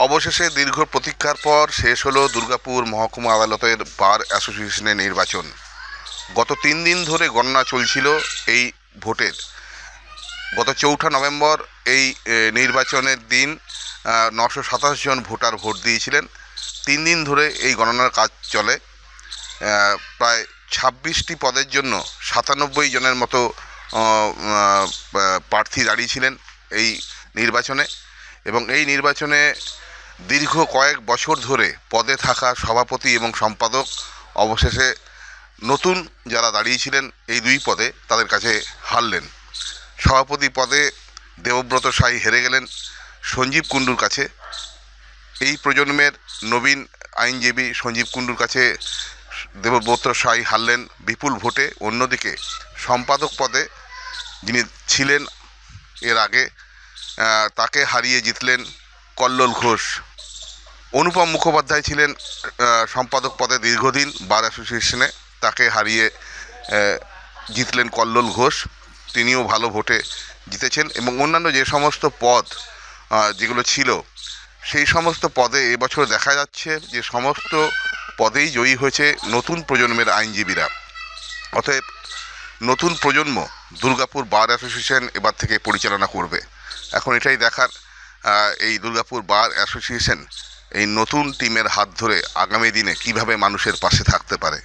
অবশেষে দীর্ঘ প্রতীক্ষার পর শেষ হলো দুর্গাপুর মহকুমা আদালতের বার অ্যাসোসিয়েশনের নির্বাচন। গত 3 দিন ধরে গণনা চলছিল এই ভোটের। গত 4 নভেম্বর এই নির্বাচনের দিন 927 জন ভোটার ভোট দিয়েছিলেন। 3 দিন ধরে এই গণনার কাজ চলে। প্রায় 26টি পদের জন্য 97 জনের মতো প্রার্থী দাঁড়িয়েছিলেন এই নির্বাচনে, এবং এই নির্বাচনে দীর্ঘ কয়েক বছর ধরে পদে থাকা সভাপতি এবং সম্পাদক অবশেষে নতুন যারা দাঁড়িয়েছিলেন এই 2 পদে তাদের কাছে হারলেন। সভাপতি পদে দেবব্রত সাই হেরে গেলেন সঞ্জীব কুণ্ডুর কাছে। এই প্রজন্মের নবীন আইনজীবী সঞ্জীব কুণ্ডুর কাছে দেবব্রত সাই হারলেন বিপুল ভোটে। অন্যদিকে সম্পাদক পদে যিনি ছিলেন এর আগে তাকে হারিয়ে জিতলেন কল্লোল ঘোষ। অনুপম মুখোপাধ্যায় ছিলেন সম্পাদক পদে দীর্ঘদিন বার অ্যাসোসিয়েশনে, তাকে হারিয়ে জিতলেন কল্লোল ঘোষ। তিনিও ভালো ভোটে জিতেছেন, এবং অন্যান্য যে সমস্ত পদ যেগুলো ছিল সেই সমস্ত পদে এবছর দেখা যাচ্ছে যে সমস্ত পদেই জয়ী হয়েছে নতুন প্রজন্মের আইনজীবীরা। অতএব নতুন প্রজন্ম দুর্গাপুর বার অ্যাসোসিয়েশন এবার থেকে পরিচালনা করবে। এখন এটাই দেখার এই দুর্গাপুর বার অ্যাসোসিয়েশন এই নতুন টিমের হাত ধরে আগামী দিনে কিভাবে মানুষের পাশে থাকতে পারে।